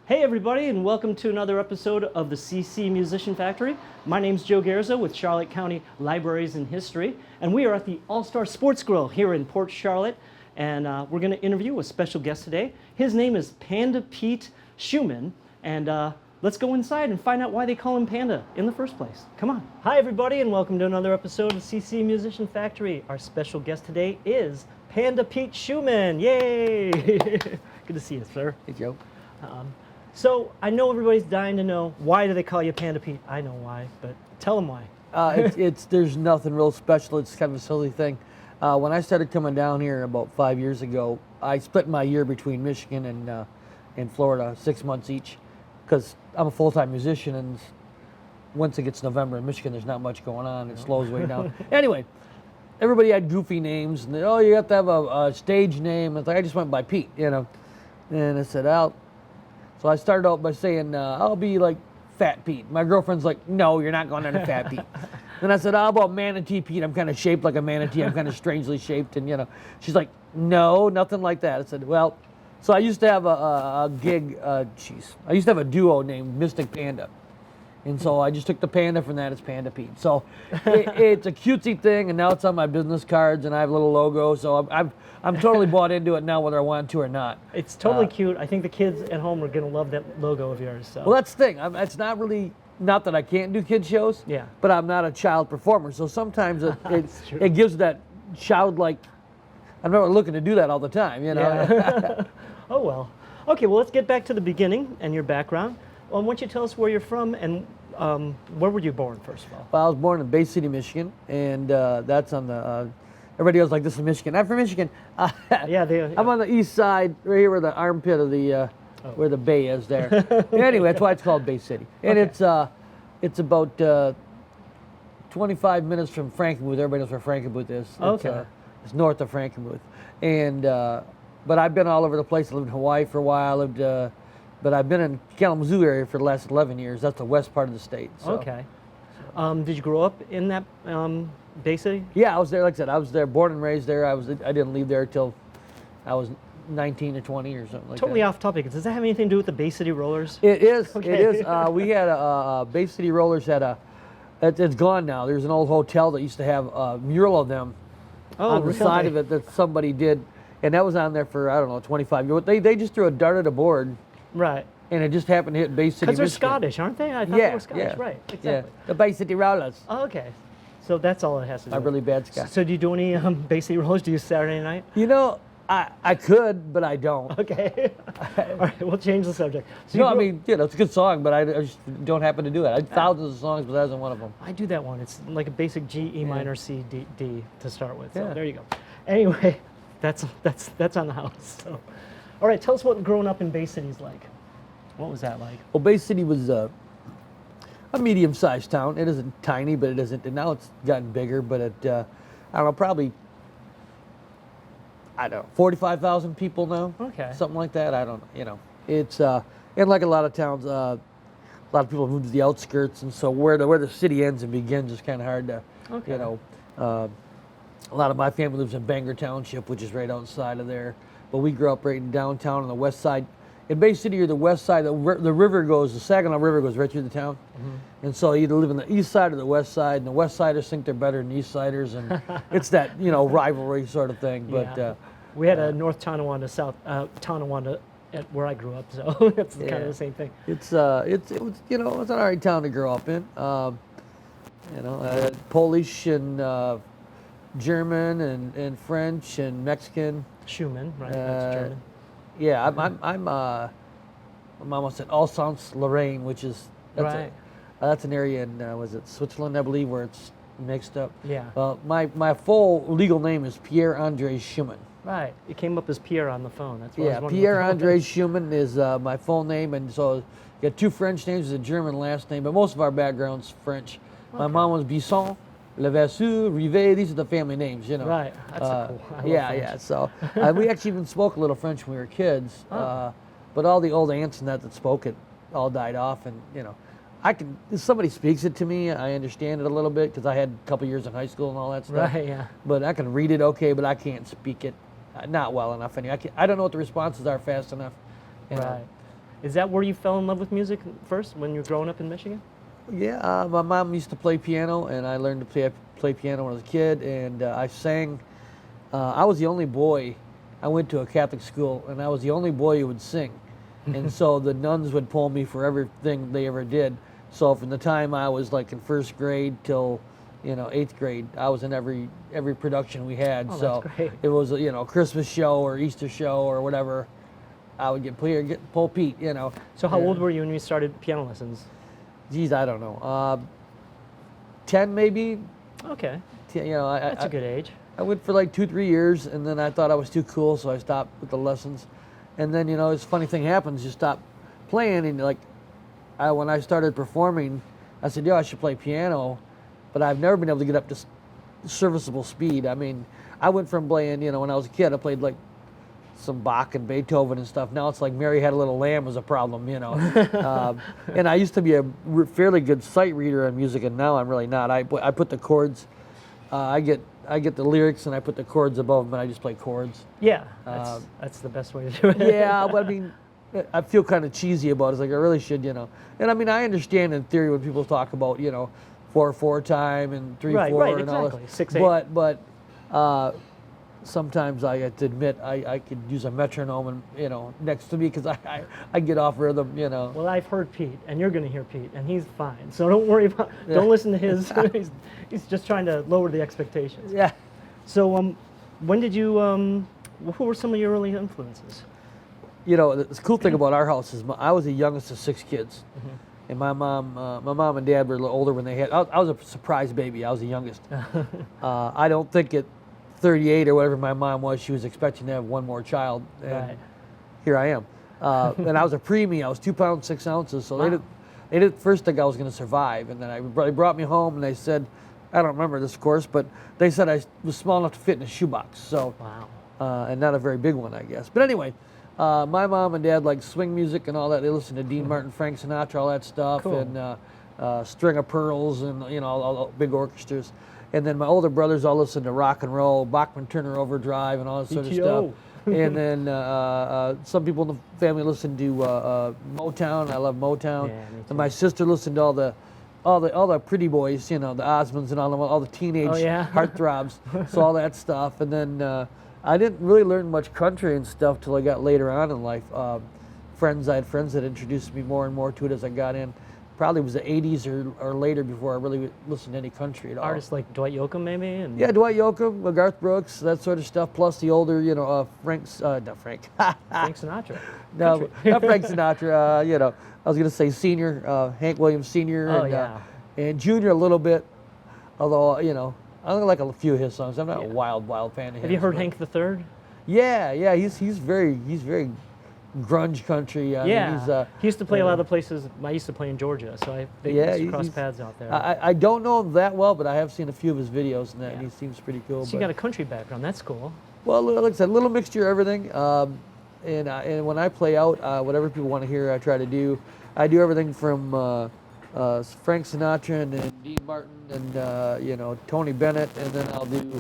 Hey everybody, and welcome to another episode of the CC Musician Factory. My name's Joe Garza with Charlotte County Libraries and History, and we are at the All-Star Sports Grill here in Port Charlotte, and we're going to interview a special guest today. His name is Panda Pete Schumann, and let's go inside and find out why they call him Panda in the first place. Come on. Hi everybody, and welcome to another episode of CC Musician Factory. Our special guest today is Panda Pete Schumann. Yay! Good to see you, sir. Hey, Joe. So I know everybody's dying to know, why do they call you Panda Pete? I know why, but tell them why. There's nothing real special. It's kind of a silly thing. When I started coming down here about 5 years ago, I split my year between Michigan and Florida, 6 months each, because I'm a full-time musician, and once it gets November in Michigan, there's not much going on. It slows way down. Anyway, everybody had goofy names, and you have to have a stage name. It's like, I just went by Pete, And I said, so I started out by saying, I'll be like Fat Pete. My girlfriend's like, no, you're not going under Fat Pete. Then I said, how about Manatee Pete? I'm kind of shaped like a manatee. I'm kind of strangely shaped. And, she's like, no, nothing like that. I said, well, so I used to have a gig, I used to have a duo named Mystic Panda. And so I just took the Panda from that. It's Panda Pete. So it's a cutesy thing, and now it's on my business cards, and I have a little logo. So I'm totally bought into it now, whether I want to or not. It's totally cute. I think the kids at home are going to love that logo of yours. So. Well, that's the thing. It's not really, not that I can't do kid shows, yeah, but I'm not a child performer. So sometimes it gives that childlike, I'm not looking to do that all the time, Yeah. Oh, well. Okay, well, let's get back to the beginning and your background. Why don't you tell us where you're from and where were you born, first of all? Well, I was born in Bay City, Michigan, and that's on the, everybody else like, this is Michigan. I'm from Michigan. Yeah, I'm on the east side, right here where the armpit of the, where the bay is there. Anyway, that's why it's called Bay City. And okay. It's about 25 minutes from Frankenmuth. Everybody knows where Frankenmuth is. Okay. It's north of Frankenmuth. And, but I've been all over the place. I lived in Hawaii for a while. But I've been in Kalamazoo area for the last 11 years. That's the west part of the state. So. Okay. Did you grow up in that Bay City? Yeah, I was there. Like I said, I was there, born and raised there. I didn't leave there till I was 19 or 20 or something like that. Totally off topic. Does that have anything to do with the Bay City Rollers? It is. Okay. It is. We had Bay City Rollers had it's gone now. There's an old hotel that used to have a mural of them on the side of it that somebody did, and that was on there for, I don't know, 25 years. They just threw a dart at a board. Right. And it just happened to hit Bay City, because they're Scottish, aren't they? I thought they were Scottish, right. Exactly. Yeah, the Bay City Rollers. Oh, okay. So that's all it has to do I'm really bad Scottish. So do you do any Bay City Rollers? Do you Saturday night? I could, but I don't. Okay. All right, we'll change the subject. So I mean, it's a good song, but I just don't happen to do it. I have thousands of songs, but that isn't one of them. I do that one. It's like a basic G, E minor, C, D to start with. So yeah. there you go. Anyway, that's on the house. So. All right, tell us what growing up in Bay City is like. What was that like? Well, Bay City was a medium-sized town. It isn't tiny, but it isn't. And now it's gotten bigger, but I don't know, probably, 45,000 people now. Okay. Something like that. I don't know. It's, and like a lot of towns, a lot of people move to the outskirts, and so where the city ends and begins is kind of hard to, okay. A lot of my family lives in Bangor Township, which is right outside of there. But we grew up right in downtown on the west side. In Bay City, or the west side, the river goes, the Saginaw River goes right through the town. Mm-hmm. And so you either live on the east side or the west side, and the west siders think they're better than the east siders, and it's that, rivalry sort of thing. But yeah. We had a North Tonawanda, South Tonawanda at where I grew up, so it's kind of the same thing. It was it's an all right town to grow up in. Polish and German and French and Mexican. Schumann, right? That's German. Yeah, I'm almost at Alsace-Lorraine, which is that's an area in was it Switzerland, I believe, where it's mixed up. Yeah. My full legal name is Pierre-Andre Schumann. Right. It came up as Pierre on the phone. That's what I was Pierre-Andre Schumann is my full name, and so you got two French names, a German last name, but most of our background's French. Okay. My mom was Bisson. Levasseur, Rivet, these are the family names, Right, that's cool. I love French. Yeah. So we actually even spoke a little French when we were kids, but all the old aunts and that spoke it all died off, and if somebody speaks it to me, I understand it a little bit because I had a couple years in high school and all that stuff. Right, yeah. But I can read it okay, but I can't speak it not well enough. Anyway, I don't know what the responses are fast enough. Right. Is that where you fell in love with music first, when you were growing up in Michigan? Yeah, my mom used to play piano, and I learned to play piano when I was a kid, and I sang. I was the only boy. I went to a Catholic school, and I was the only boy who would sing. And so the nuns would pull me for everything they ever did. So from the time I was like in first grade till, 8th grade, I was in every production we had. Oh, so that's great. it was a Christmas show or Easter show or whatever. I would get Panda Pete. So how old were you when you started piano lessons? Geez, I don't know. 10 maybe. Okay. That's a good age. I went for like 2-3 years, and then I thought I was too cool, so I stopped with the lessons. And then this funny thing happens: you stop playing, and when I started performing, I said, I should play piano, but I've never been able to get up to serviceable speed. I mean, I went from playing, when I was a kid, I played like some Bach and Beethoven and stuff. Now it's like Mary Had a Little Lamb was a problem, and I used to be a fairly good sight reader on music, and now I'm really not. I put the chords. I get the lyrics and I put the chords above them, and I just play chords. Yeah, that's the best way to do it. Yeah, but I mean, I feel kind of cheesy about it. It's like I really should, And I mean, I understand in theory when people talk about 4/4 time and 3/4 right, and all exactly. this. 6/8. But sometimes I have to admit I could use a metronome and next to me because I get off rhythm. Well, I've heard Pete, and you're going to hear Pete, and he's fine. So don't worry about. Don't listen to his. he's just trying to lower the expectations. Yeah. So when did you? Who were some of your early influences? The cool thing about our house is I was the youngest of 6 kids, and my mom and dad were a little older when they had. I was a surprise baby. I was the youngest. I don't think at 38 or whatever my mom was, she was expecting to have one more child, and here I am. And I was a preemie. I was 2 pounds 6 ounces. So Wow. they didn't first think I was going to survive, and then they brought me home and they said, I don't remember this, of course, but they said I was small enough to fit in a shoebox. So, wow. And not a very big one, I guess. But anyway, my mom and dad liked swing music and all that. They listened to Dean Martin, Frank Sinatra, all that stuff, Cool. and String of Pearls, and all the big orchestras. And then my older brothers all listened to rock and roll, Bachman Turner Overdrive, and all that sort of stuff. And then some people in the family listened to Motown. I love Motown. Yeah, me too. And my sister listened to all the pretty boys, the Osmonds and all the teenage heartthrobs. So all that stuff. And then I didn't really learn much country and stuff till I got later on in life. I had friends that introduced me more and more to it as I got in. Probably was the 80s or later before I really listened to any country at all. Artists like Dwight Yoakam, maybe? And Yeah, Dwight Yoakam, Garth Brooks, that sort of stuff, plus the older, Frank Sinatra. No, Country. not Frank Sinatra, I was going to say senior, Hank Williams Sr. Oh, and, yeah. And Junior a little bit, although, I like a few of his songs. I'm not a Yeah. wild fan of his. Have you heard but- Hank III? Yeah, he's very grunge country. I mean, he used to play a lot of the places I used to play in Georgia, so they used to cross paths out there. I don't know him that well, but I have seen a few of his videos and that, and Yeah. he seems pretty cool. So you got a country background. That's cool. Well, like I said, a little mixture of everything. And when I play out, whatever people want to hear, I try to do. I do everything from Frank Sinatra and Dean Martin and Tony Bennett, and then I'll do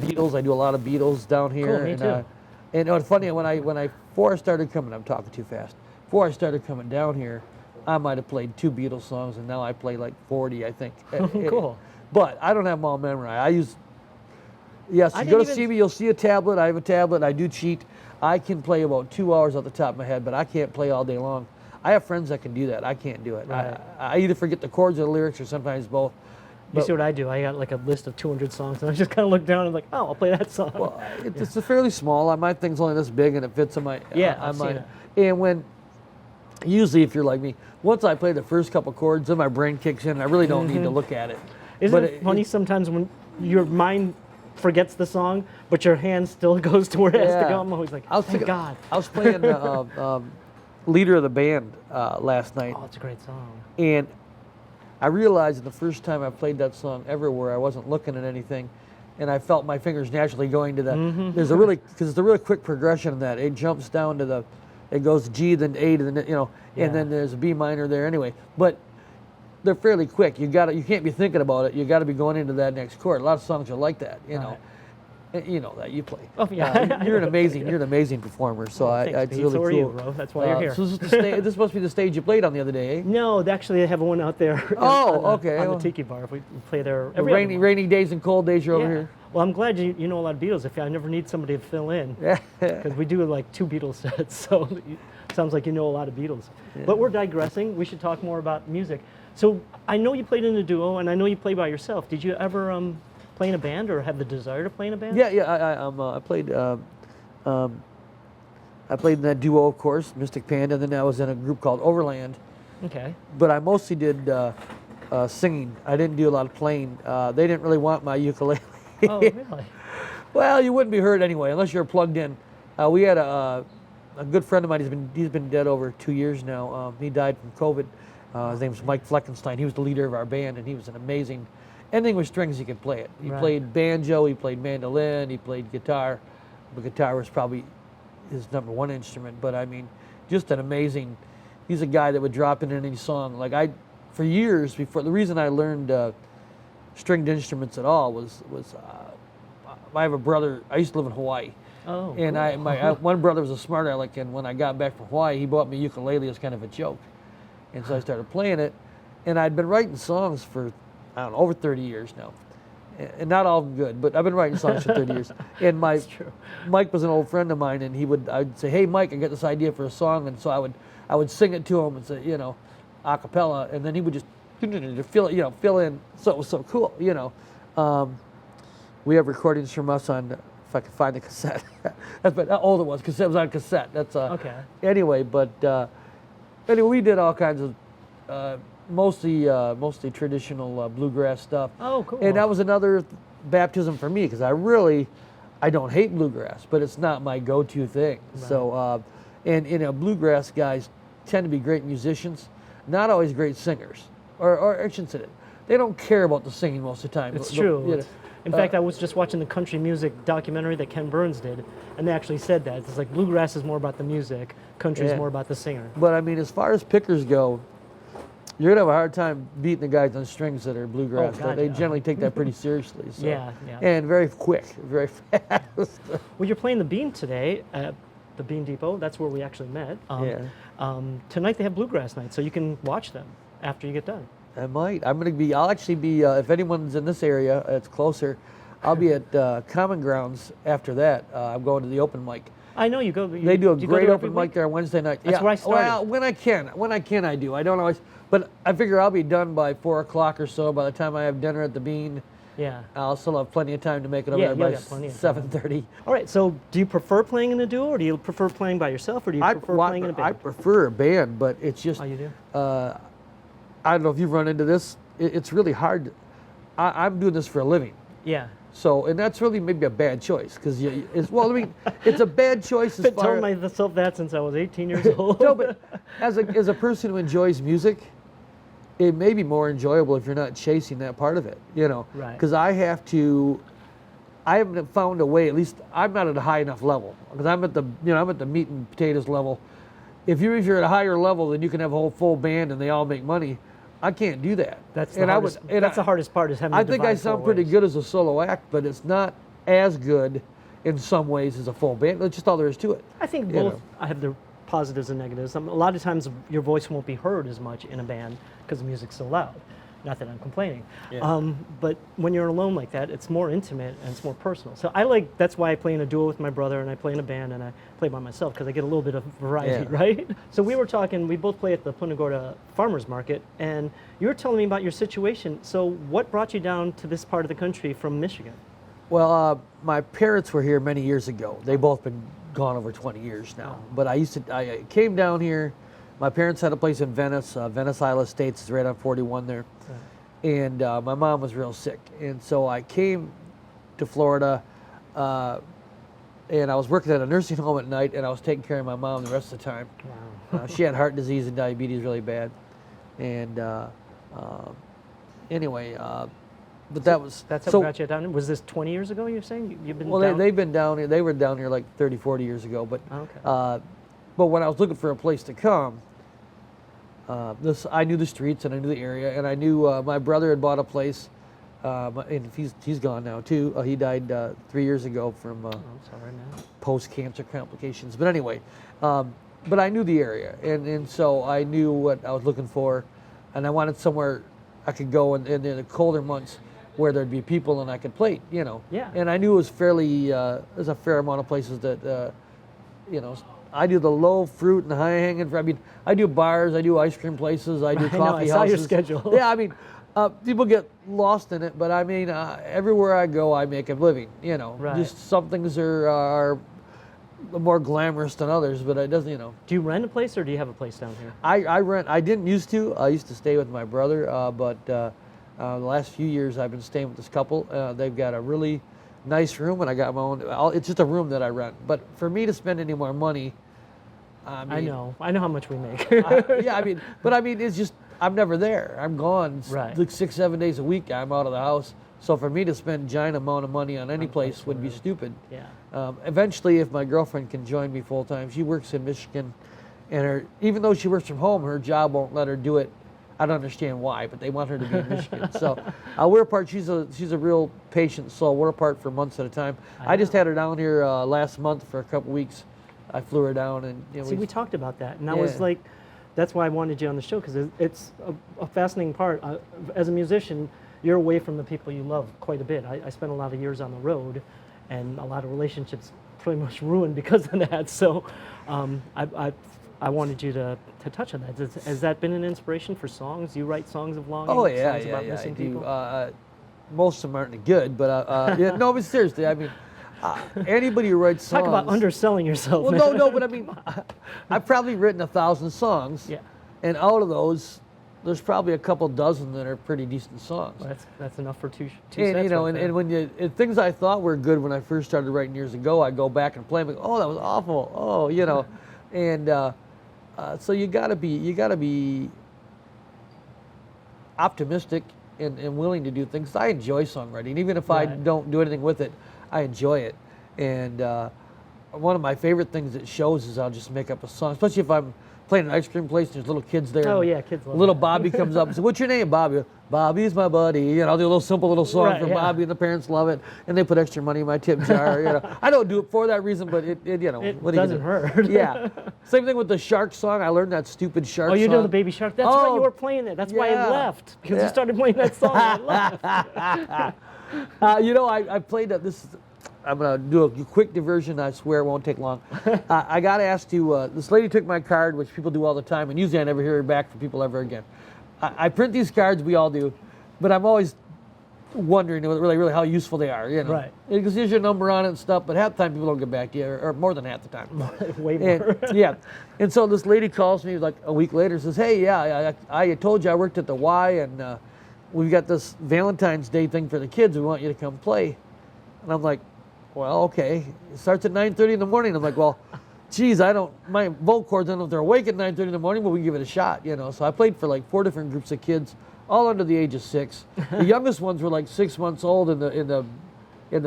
Beatles. I do a lot of Beatles down here. Cool, me and, too. And it's funny before I started coming, I'm talking too fast. Before I started coming down here, I might have played 2 Beatles songs, and now I play like 40, I think. Cool. But I don't have them all memorized. Yes, I you go to didn't see even- me, you'll see a tablet. I have a tablet. I do cheat. I can play about 2 hours off the top of my head, but I can't play all day long. I have friends that can do that. I can't do it. Right. I either forget the chords or the lyrics, or sometimes both. You see what I do? I got like a list of 200 songs, and I just kind of look down and like, oh, I'll play that song. Well, it's fairly small. My thing's only this big, and it fits on my. I've seen it. And usually, if you're like me, once I play the first couple chords, then my brain kicks in. I really don't need to look at it. Isn't it funny sometimes when your mind forgets the song, but your hand still goes to where it has to go? I'm always like, thank God. I was playing Leader of the Band last night, Oh, it's a great song. and I realized the first time I played that song ever where I wasn't looking at anything, and I felt my fingers naturally going to the. There's a really because it's a really quick progression in that. It jumps down to it goes G, then A, to the and then there's a B minor there anyway. But they're fairly quick. You can't be thinking about it. You got to be going into that next chord. A lot of songs are like that, you know. You know that you play. Oh yeah, you're an amazing performer. So Thanks, it's Pete. really So cool. are you, bro. That's why you're here. So this must be the stage you played on the other day, eh? No, actually, I have one out there. Oh, on the, okay. On the Tiki Bar. We play there The every other month. rainy days and cold days you're Yeah. over here. Well, I'm glad you know a lot of Beatles. If I never need somebody to fill in, Yeah. because we do like 2 Beatles sets, so it sounds like you know a lot of Beatles. Yeah. But we're digressing. We should talk more about music. So I know you played in a duo, and I know you play by yourself. Did you ever play in a band, or have the desire to play in a band? Yeah. I played. I played in that duo, of course, Mystic Panda. And then I was in a group called Overland. Okay. But I mostly did singing. I didn't do a lot of playing. They didn't really want my ukulele. Oh, really? Well, you wouldn't be heard anyway unless you're plugged in. We had a good friend of mine. He's been dead over 2 years now. He died from COVID. His name was Mike Fleckenstein. He was the leader of our band, and he was an amazing. Anything with strings, he could play it. He Right. played banjo. He played mandolin. He played guitar. The guitar was probably his #1 instrument. But I mean, just an amazing. He's a guy that would drop in any song. Like for years before. The reason I learned stringed instruments at all was I have a brother. I used to live in Hawaii. Oh, And cool. one brother was a smart aleck, and when I got back from Hawaii, he bought me a ukulele as kind of a joke. And so I started playing it, and I'd been writing songs for, I don't know, over 30 years now. And not all of them good, but I've been writing songs for 30 years. And That's true. Mike was an old friend of mine, and I'd say, hey, Mike, I got this idea for a song, and so I would sing it to him and say, a cappella, and then he would just fill in. So it was so cool, We have recordings from us on, if I can find the cassette. That's how old it was. Cassette was on cassette. That's Okay. Anyway, anyway, we did all kinds of mostly traditional bluegrass stuff. Oh, cool. And that was another baptism for me because I don't hate bluegrass, but it's not my go-to thing. Right. So, bluegrass guys tend to be great musicians, not always great singers, or I shouldn't say that. They don't care about the singing most of the time. It's true. In fact, I was just watching the country music documentary that Ken Burns did, and they actually said that. It's like bluegrass is more about the music, country is Yeah. more about the singer. But I mean, as far as pickers go, you're gonna have a hard time beating the guys on strings that are bluegrass. God, They yeah. generally take that pretty seriously. So. Yeah. And very quick, very fast. Well, you're playing the Bean today at the Bean Depot. That's where we actually met. Tonight they have bluegrass night, so you can watch them after you get done. I might. I'll actually be. If anyone's in this area, it's closer. I'll be at Common Grounds after that. I'm going to the open mic. I know you go. They do a you go great there every open mic week? there on Wednesday night. That's where I started. Well, when I can, I do. I don't always, but I figure I'll be done by 4 o'clock or so. By the time I have dinner at the Bean, Yeah. I'll still have plenty of time to make it over Yeah, there you'll by get plenty of time. 7:30. All right. So, do you prefer playing in a duo, or do you prefer playing by yourself, or do you prefer playing in a I band? prefer a band, but it's just. Oh, you do? I don't know if you've run into this. It's really hard. I'm doing this for a living. Yeah. So, and that's really maybe a bad choice because it's a bad choice as I've been far. telling myself that since I was 18 years old. No, but as a person who enjoys music, it may be more enjoyable if you're not chasing that part of it, Right. Because I haven't found a way. At least I'm not at a high enough level because I'm at the meat and potatoes level. If you're at a higher level, then you can have a whole full band and they all make money. I can't do that. That's the hardest part is having to I think I divide sound four pretty ways. good as a solo act, but it's not as good in some ways as a full band. That's just all there is to it. I think you both know. I have their positives and negatives. A lot of times your voice won't be heard as much in a band because the music's so loud. Not that I'm complaining. Yeah. But when you're alone like that, it's more intimate and it's more personal. So that's why I play in a duo with my brother and I play in a band and I play by myself because I get a little bit of variety, Yeah. right? So we were talking, we both play at the Punta Gorda Farmers Market and you were telling me about your situation. So what brought you down to this part of the country from Michigan? Well, my parents were here many years ago. They've both been gone over 20 years now. Oh. But I came down here. My parents had a place in Venice. Venice Isle Estates is right on 41 there. And my mom was real sick. And so I came to Florida and I was working at a nursing home at night and I was taking care of my mom the rest of the time. Wow. She had heart disease and diabetes really bad. And anyway, but That's what brought you down. Was this 20 years ago you're saying? You've been down? they've been down here. They were down here like 30, 40 years ago. But Okay. but when I was looking for a place to come, I knew the streets and I knew the area, and I knew my brother had bought a place and he's gone now too. He died 3 years ago from I'm sorry, man. post-cancer complications. But anyway, but I knew the area, and so I knew what I was looking for, and I wanted somewhere I could go in the colder months where there'd be people and I could play, Yeah. And I knew it was fairly, there's a fair amount of places that, I do the low fruit and high hanging fruit. I mean, I do bars, I do ice cream places, I do I know, coffee I saw your houses. schedule. Yeah, I mean, people get lost in it, but I mean, everywhere I go, I make a living. Right. Just some things are more glamorous than others, but it doesn't. Do you rent a place or do you have a place down here? I rent. I didn't used to. I used to stay with my brother, but the last few years I've been staying with this couple. They've got a really nice room, and I got my own. It's just a room that I rent. But for me to spend any more money, I I know how much we make. yeah, I mean, it's just I'm never there. I'm gone. Right. Like 6-7 days a week. I'm out of the house. So for me to spend a giant amount of money on any place would be stupid. Yeah. Eventually, if my girlfriend can join me full time, she works in Michigan, and even though she works from home, her job won't let her do it. I don't understand why, but they want her to be in Michigan. So we're apart. She's a real patient soul. We're apart for months at a time. I just had her down here last month for a couple weeks. I flew her down, and See, we talked about that, and that was like, that's why I wanted you on the show, because it's a fascinating part. As a musician, you're away from the people you love quite a bit. I spent a lot of years on the road, and a lot of relationships pretty much ruined because of that. So I wanted you to touch on that. Has that been an inspiration for songs? You write songs of longing? Oh songs about missing I people? do. Most of them aren't any good, but yeah, no, but seriously, I mean, anybody who writes songs. Talk about underselling yourself. Well, man. no, but I mean, I've probably written 1,000 songs, Yeah. and out of those, there's probably a couple dozen that are pretty decent songs. Well, that's enough for two And sets. and when things I thought were good when I first started writing years ago, I go back and play them. Oh, that was awful. Oh, and so you gotta be optimistic and willing to do things. I enjoy songwriting, even if I Right. don't do anything with it. I enjoy it, and one of my favorite things it shows is I'll just make up a song, especially if I'm playing an ice cream place and there's little kids there. Oh and yeah, kids love little that. Bobby comes up and says, "What's your name, Bobby?" "Bobby's my buddy." I'll do a little simple little song Right, for yeah. Bobby, and the parents love it, and they put extra money in my tip jar. I don't do it for that reason, but it It what are you doesn't gonna do? hurt. Yeah. Same thing with the shark song. I learned that stupid shark Oh, song. you know the Baby Shark? That's why Oh, you were playing it. That's why I yeah. left. Because Yeah. you started playing that song and I left. I played this. I'm going to do a quick diversion. I swear it won't take long. I got asked to, this lady took my card, which people do all the time, and usually I never hear back from people ever again. I print these cards, we all do, but I'm always wondering really how useful they are. Right. Because there's your number on it and stuff, but half the time people don't get back to you, or more than half the time. Way more. And, yeah. And so this lady calls me like a week later and says, "Hey, yeah, I told you I worked at the Y, and we've got this Valentine's Day thing for the kids. We want you to come play." And I'm like, "Well, okay." It starts at 9:30 in the morning. I'm like, "Well, geez, my vocal cords, I don't know if they're awake at 9:30 in the morning, but we can give it a shot, So I played for like 4 different groups of kids, all under the age of 6. The youngest ones were like 6 months old in the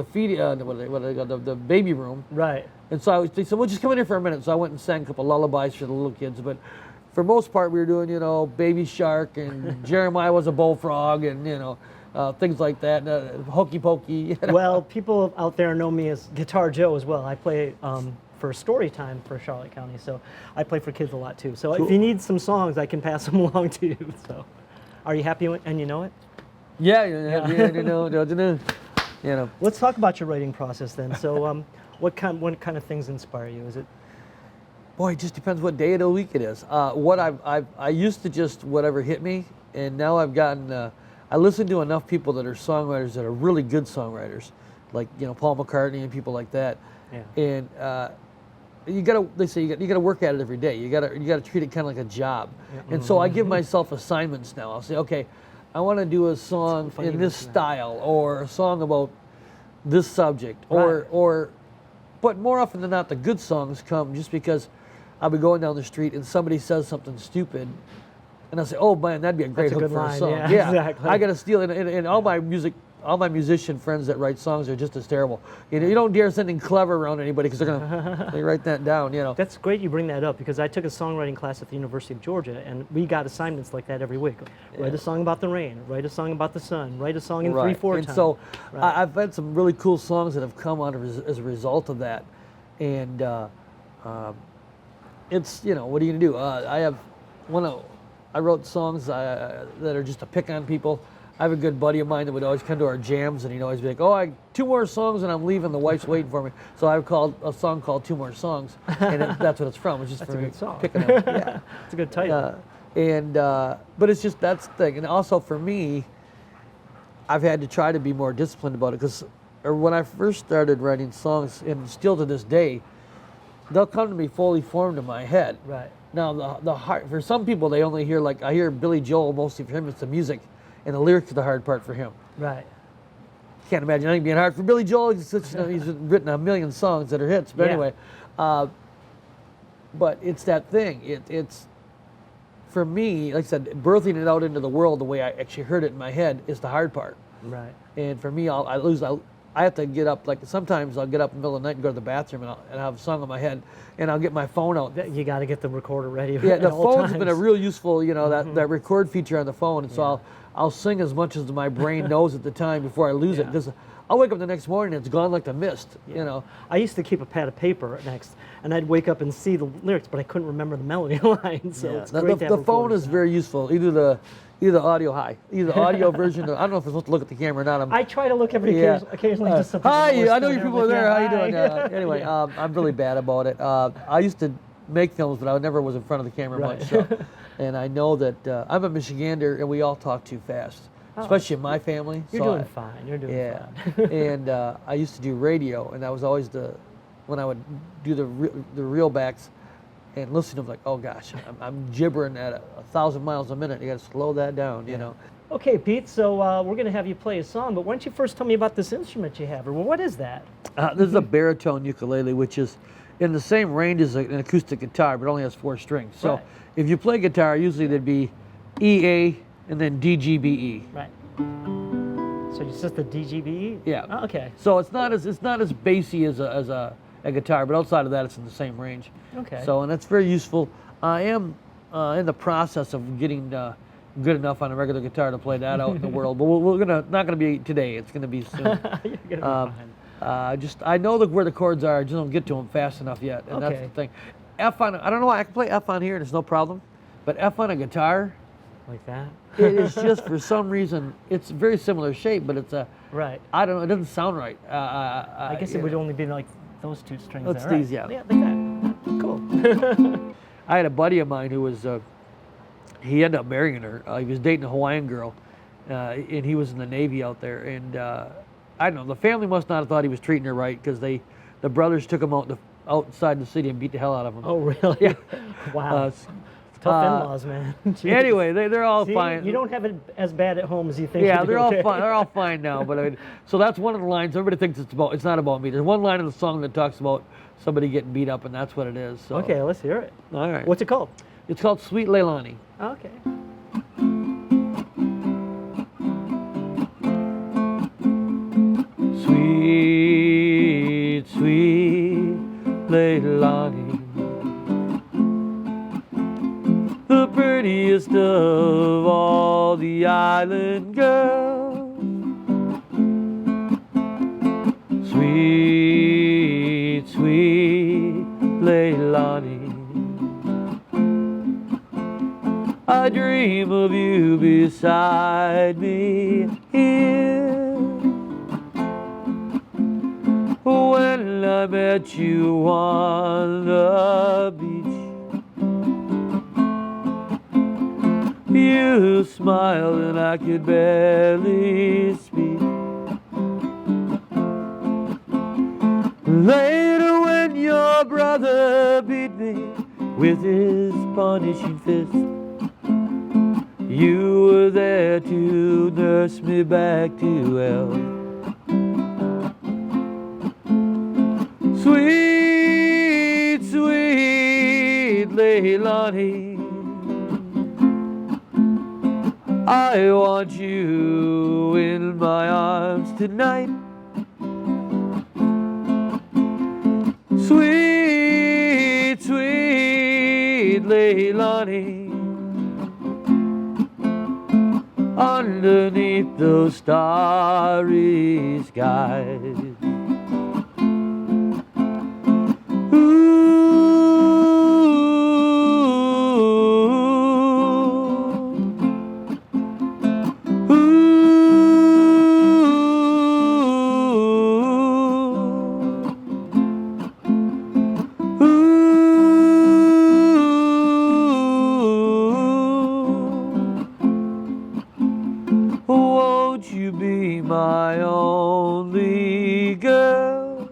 feeding, the baby room. Right. And so they said, "Well, just come in here for a minute." So I went and sang a couple lullabies for the little kids. But for most part, we were doing, Baby Shark, and Jeremiah was a bullfrog, and, things like that, hokey pokey. Well, people out there know me as Guitar Joe as well. I play for story time for Charlotte County, so I play for kids a lot too. So if you need some songs, I can pass them along to you. So, are you happy and you know it? Yeah. Let's talk about your writing process then. So, what kind of things inspire you? Is it? Boy, it just depends what day of the week it is. I used to just whatever hit me, and now I've gotten. I listen to enough people that are songwriters that are really good songwriters, like Paul McCartney and people like that. Yeah. And they say you gotta work at it every day. You gotta treat it kind of like a job. Yeah. And so I give myself assignments now. I'll say, okay, I want to do a song funny in this mention that. style, or a song about this subject, Right. or. But more often than not, the good songs come just because I'll be going down the street and somebody says something stupid, and I'll say, "Oh man, that'd be a great That's a hook good for a line, song." yeah, exactly. I got to steal it, and all my music all my musician friends that write songs are just as terrible. You know, you don't dare sending clever around anybody because they're gonna they write that down. You know. That's great you bring that up because I took a songwriting class at the University of Georgia, and we got assignments like that every week. Write a song about the rain, write a song about the sun, write a song in 3/4 and time. so Right. I've had some really cool songs that have come out as a result of that, and it's, you know, what are you gonna do? I wrote songs that are just to pick on people. I have a good buddy of mine that would always come to our jams, and he'd always be like, "Oh, 2 more songs and I'm leaving. The wife's waiting for me." So I've called a song called 2 More Songs, and that's what it's from. It's just That's for a good song. picking on. Yeah. It's a good title. But it's just, that's the thing. And also for me, I've had to try to be more disciplined about it, because when I first started writing songs, and still to this day, they'll come to me fully formed in my head. Right. Now the hard, for some people, they only hear, like I hear Billy Joel, mostly for him it's the music, and the lyrics are the hard part for him. Right. Can't imagine anything being hard for Billy Joel. He's written a million songs that are hits. But Yeah. anyway, but it's that thing. It's for me, like I said, birthing it out into the world the way I actually heard it in my head is the hard part. Right. And for me, I have to get up, like sometimes I'll get up in the middle of the night and go to the bathroom, and I'll have a song in my head, and I'll get my phone out. You got to get the recorder ready. Yeah, at the all phone's times. been a real useful, you know, that record feature on the phone, and so I'll sing as much as my brain knows at the time before I lose it, because I'll wake up the next morning and it's gone like the mist, you know. I used to keep a pad of paper next, and I'd wake up and see the lyrics, but I couldn't remember the melody line. So it's great to have the phone is very useful. Either the audio version. I don't know if I'm supposed to look at the camera or not. I try to look occasionally just something. Hi, I know you people are there. How you Hi. doing? Anyway, I'm really bad about it. I used to make films, but I never was in front of the camera Right. much. So. And I know that I'm a Michigander, and we all talk too fast, especially in my family. You're so doing fine. You're doing fine. And I used to do radio, and that was always when I would do the reel backs and listen to them, like, oh gosh, I'm gibbering at 1,000 miles a minute. You got to slow that down, you know. Okay, Pete, so we're going to have you play a song, but why don't you first tell me about this instrument you have, or what is that? This is a baritone ukulele, which is in the same range as an acoustic guitar, but only has 4 strings. So Right. if you play guitar, usually there'd be EA and then DGBE. Right. So it's just the DGBE? Yeah. Oh, okay. So it's not as bassy as a guitar, but outside of that, it's in the same range. Okay. So, and that's very useful. I am in the process of getting good enough on a regular guitar to play that out in the world, but we're not gonna be today. It's gonna be soon. You're gonna be fine. I know where the chords are. I just don't get to them fast enough yet, and that's Okay. the thing. I don't know why I can play F on here, and it's no problem, but F on a guitar, Like that? it is just for some reason it's very similar shape, but it's Right. I don't know. It doesn't sound right. I guess it would only be like those 2 strings Let's there. these, Right. yeah. Yeah, like that. Cool. I had a buddy of mine who was he ended up marrying her. He was dating a Hawaiian girl, and he was in the Navy out there. And I don't know. The family must not have thought he was treating her right, because the brothers took him outside the city and beat the hell out of him. Oh, really? Yeah. Wow. Tough in-laws, man. Jeez. Anyway, they're all See, fine. You don't have it as bad at home as you think. Yeah, you do, they're all okay? fine. They're all fine now. But I mean, so that's one of the lines. Everybody thinks it's not about me. There's one line in the song that talks about somebody getting beat up, and that's what it is. So. Okay, let's hear it. All right. What's it called? It's called Sweet Leilani. Okay. Sweet, sweet Leilani, the prettiest of all the island girls. Sweet, sweet Leilani, I dream of you beside me here. When I met you on the beach, you smiled and I could barely speak. Later when your brother beat me with his punishing fist, you were there to nurse me back to health. Sweet, sweet Leilani, I want you in my arms tonight. Sweet, sweet Leilani, underneath those starry skies. Won't you be my only girl?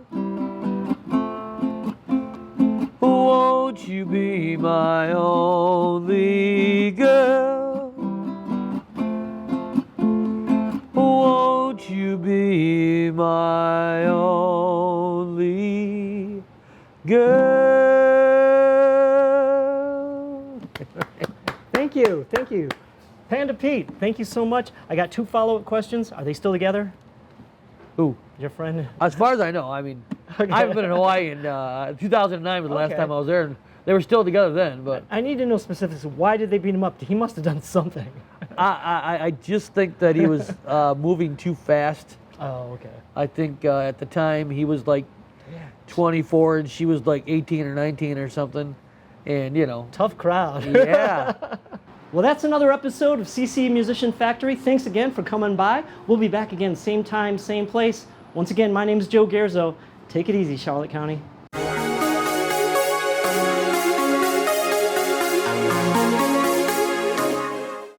Won't you be my only girl? Won't you be my only girl? Thank you, thank you. Panda Pete, thank you so much. I got 2 follow-up questions. Are they still together? Who? Your friend? As far as I know, I mean, Okay. I haven't been in Hawaii in 2009 was the last Okay. time I was there, and they were still together then. But I need to know specifics. Why did they beat him up? He must have done something. I just think that he was moving too fast. Oh, okay. I think at the time he was like 24 and she was like 18 or 19 or something, and you know. Tough crowd. Yeah. Well, that's another episode of CC Musician Factory. Thanks again for coming by. We'll be back again, same time, same place. Once again, my name is Joe Gerzo. Take it easy, Charlotte County.